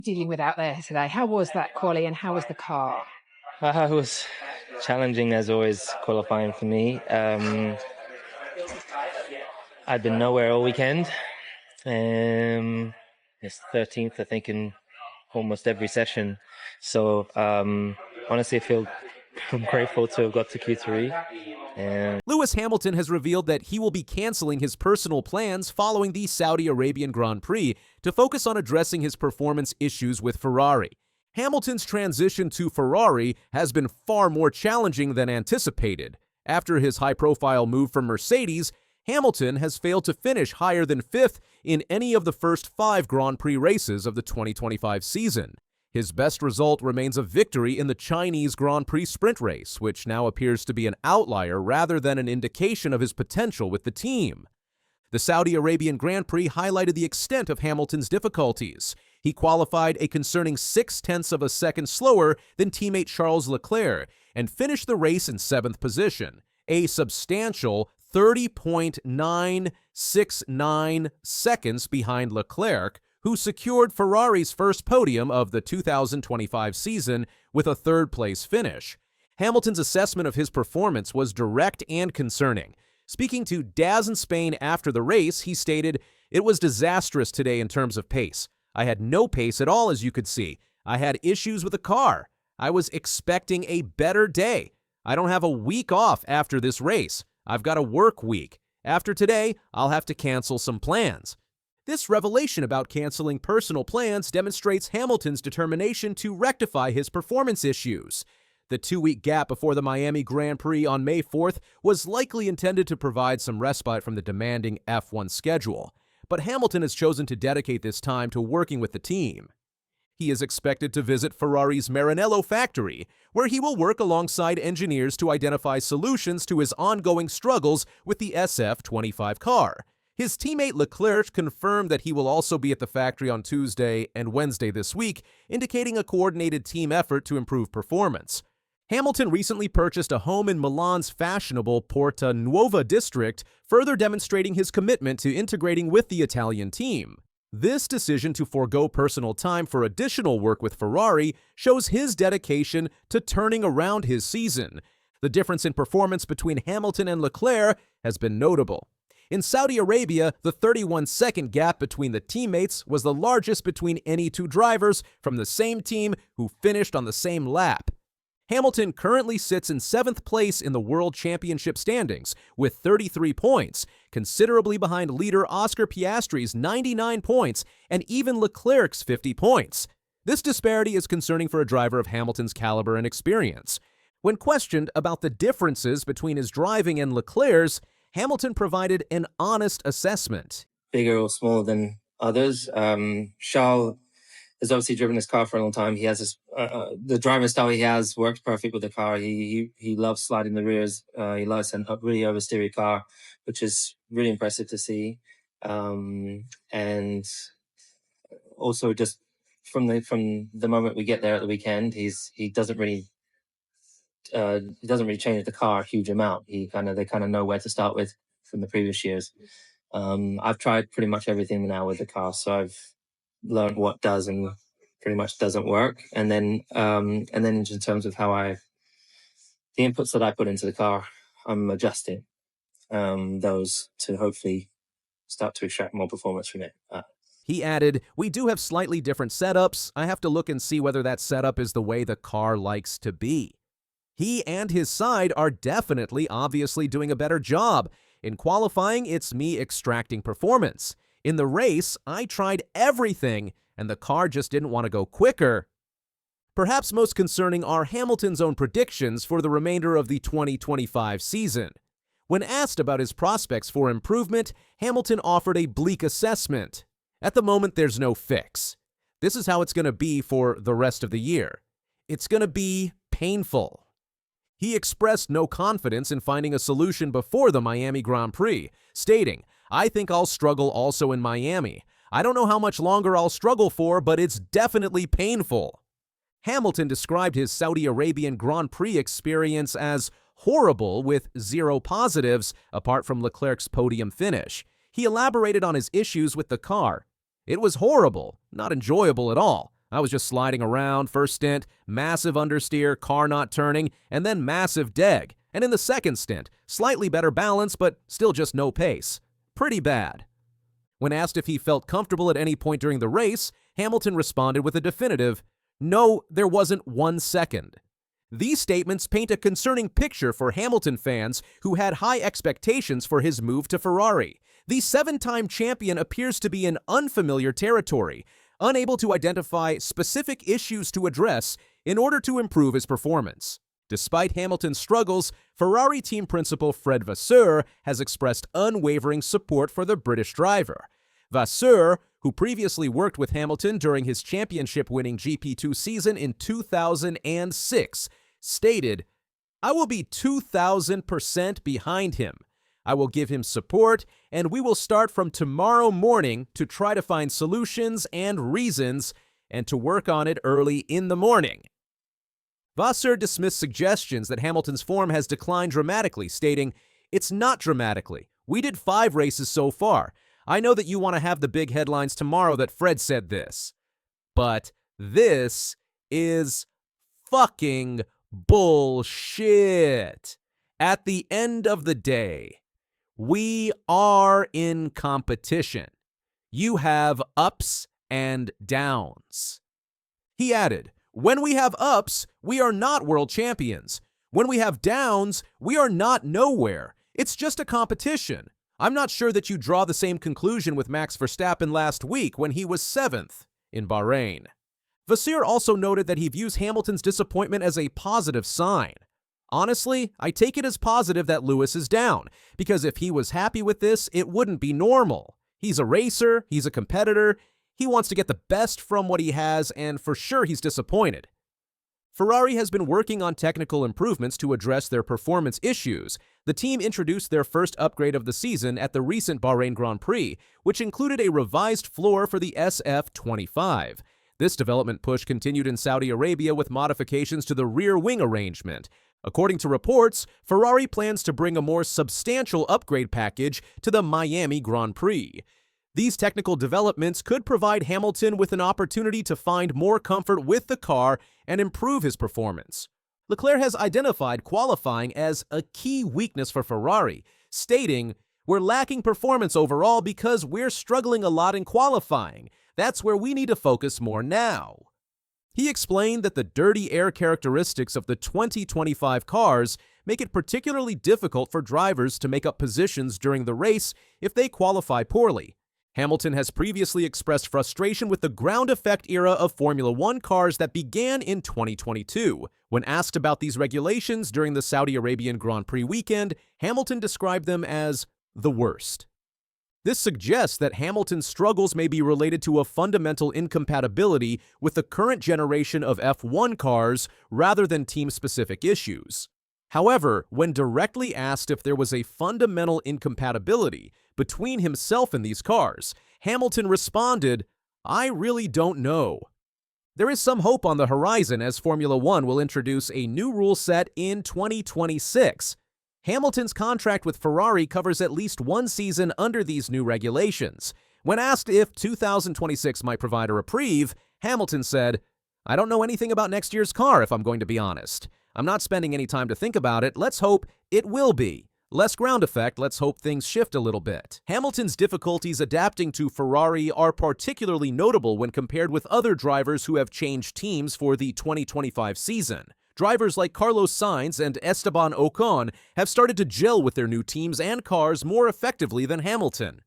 Dealing with out there today. How was that quali and how was the car? It was challenging as always qualifying for me. I'd been nowhere all weekend. It's 13th, I think, in almost every session. So honestly, I'm grateful to have got to Q3. Lewis Hamilton has revealed that he will be canceling his personal plans following the Saudi Arabian Grand Prix to focus on addressing his performance issues with Ferrari. Hamilton's transition to Ferrari has been far more challenging than anticipated. After his high-profile move from Mercedes, Hamilton has failed to finish higher than 5th in any of the first 5 Grand Prix races of the 2025 season. His best result remains a victory in the Chinese Grand Prix sprint race, which now appears to be an outlier rather than an indication of his potential with the team. The Saudi Arabian Grand Prix highlighted the extent of Hamilton's difficulties. He qualified a concerning 0.6 of a second slower than teammate Charles Leclerc and finished the race in 7th position, a substantial 30.969 seconds behind Leclerc, who secured Ferrari's first podium of the 2025 season with a 3rd-place finish. Hamilton's assessment of his performance was direct and concerning. Speaking to DAZ in Spain after the race, he stated, "It was disastrous today in terms of pace. I had no pace at all, as you could see. I had issues with the car. I was expecting a better day. I don't have a week off after this race. I've got a work week. After today, I'll have to cancel some plans." This revelation about canceling personal plans demonstrates Hamilton's determination to rectify his performance issues. The 2-week gap before the Miami Grand Prix on May 4th was likely intended to provide some respite from the demanding F1 schedule, but Hamilton has chosen to dedicate this time to working with the team. He is expected to visit Ferrari's Maranello factory, where he will work alongside engineers to identify solutions to his ongoing struggles with the SF25 car. His teammate Leclerc confirmed that he will also be at the factory on Tuesday and Wednesday this week, indicating a coordinated team effort to improve performance. Hamilton recently purchased a home in Milan's fashionable Porta Nuova district, further demonstrating his commitment to integrating with the Italian team. This decision to forego personal time for additional work with Ferrari shows his dedication to turning around his season. The difference in performance between Hamilton and Leclerc has been notable. In Saudi Arabia, the 31-second gap between the teammates was the largest between any 2 drivers from the same team who finished on the same lap. Hamilton currently sits in 7th place in the World Championship standings with 33 points, considerably behind leader Oscar Piastri's 99 points and even Leclerc's 50 points. This disparity is concerning for a driver of Hamilton's caliber and experience. When questioned about the differences between his driving and Leclerc's, Hamilton provided an honest assessment. Bigger or smaller than others. Charles has obviously driven this car for a long time. He has this, the driving style he has works perfect with the car. He loves sliding the rears. He likes a really oversteery car, which is really impressive to see. And also just from the moment we get there at the weekend, he doesn't really change the car a huge amount. They kind of know where to start with from the previous years. I've tried pretty much everything now with the car, so I've learned what does and pretty much doesn't work. And then in terms of the inputs that I put into the car, I'm adjusting those to hopefully start to extract more performance from it. He added, "We do have slightly different setups. I have to look and see whether that setup is the way the car likes to be." He and his side are definitely obviously doing a better job. In qualifying, it's me extracting performance. In the race, I tried everything, and the car just didn't want to go quicker. Perhaps most concerning are Hamilton's own predictions for the remainder of the 2025 season. When asked about his prospects for improvement, Hamilton offered a bleak assessment. "At the moment, there's no fix. This is how it's going to be for the rest of the year. It's going to be painful." He expressed no confidence in finding a solution before the Miami Grand Prix, stating, "I think I'll struggle also in Miami. I don't know how much longer I'll struggle for, but it's definitely painful." Hamilton described his Saudi Arabian Grand Prix experience as horrible with 0 positives, apart from Leclerc's podium finish. He elaborated on his issues with the car. "It was horrible, not enjoyable at all. I was just sliding around, first stint, massive understeer, car not turning, and then massive deg. And in the second stint, slightly better balance, but still just no pace. Pretty bad. When asked if he felt comfortable at any point during the race, Hamilton responded with a definitive, "No, there wasn't 1 second." These statements paint a concerning picture for Hamilton fans who had high expectations for his move to Ferrari. The 7-time champion appears to be in unfamiliar territory, unable to identify specific issues to address in order to improve his performance. Despite Hamilton's struggles, Ferrari team principal Fred Vasseur has expressed unwavering support for the British driver. Vasseur, who previously worked with Hamilton during his championship-winning GP2 season in 2006, stated, "I will be 2,000% behind him. I will give him support, and we will start from tomorrow morning to try to find solutions and reasons and to work on it early in the morning." Vasseur dismissed suggestions that Hamilton's form has declined dramatically, stating, "It's not dramatically. We did 5 races so far. I know that you want to have the big headlines tomorrow that Fred said this. But this is fucking bullshit. At the end of the day, we are in competition. You have ups and downs." He added, "When we have ups, we are not world champions. When we have downs, we are not nowhere. It's just a competition. I'm not sure that you draw the same conclusion with Max Verstappen last week when he was 7th in Bahrain." Vasseur also noted that he views Hamilton's disappointment as a positive sign. "Honestly, I take it as positive that Lewis is down, because if he was happy with this, it wouldn't be normal. He's a racer, he's a competitor, he wants to get the best from what he has, and for sure he's disappointed." Ferrari has been working on technical improvements to address their performance issues. The team introduced their first upgrade of the season at the recent Bahrain Grand Prix, which included a revised floor for the SF25. This development push continued in Saudi Arabia with modifications to the rear wing arrangement. According to reports, Ferrari plans to bring a more substantial upgrade package to the Miami Grand Prix. These technical developments could provide Hamilton with an opportunity to find more comfort with the car and improve his performance. Leclerc has identified qualifying as a key weakness for Ferrari, stating, "We're lacking performance overall because we're struggling a lot in qualifying. That's where we need to focus more now." He explained that the dirty air characteristics of the 2025 cars make it particularly difficult for drivers to make up positions during the race if they qualify poorly. Hamilton has previously expressed frustration with the ground effect era of Formula One cars that began in 2022. When asked about these regulations during the Saudi Arabian Grand Prix weekend, Hamilton described them as the worst. This suggests that Hamilton's struggles may be related to a fundamental incompatibility with the current generation of F1 cars rather than team-specific issues. However, when directly asked if there was a fundamental incompatibility between himself and these cars, Hamilton responded, "I really don't know." There is some hope on the horizon as Formula One will introduce a new rule set in 2026. Hamilton's contract with Ferrari covers at least 1 season under these new regulations. When asked if 2026 might provide a reprieve, Hamilton said, "I don't know anything about next year's car, if I'm going to be honest. I'm not spending any time to think about it. Let's hope it will be. Less ground effect, let's hope things shift a little bit." Hamilton's difficulties adapting to Ferrari are particularly notable when compared with other drivers who have changed teams for the 2025 season. Drivers like Carlos Sainz and Esteban Ocon have started to gel with their new teams and cars more effectively than Hamilton.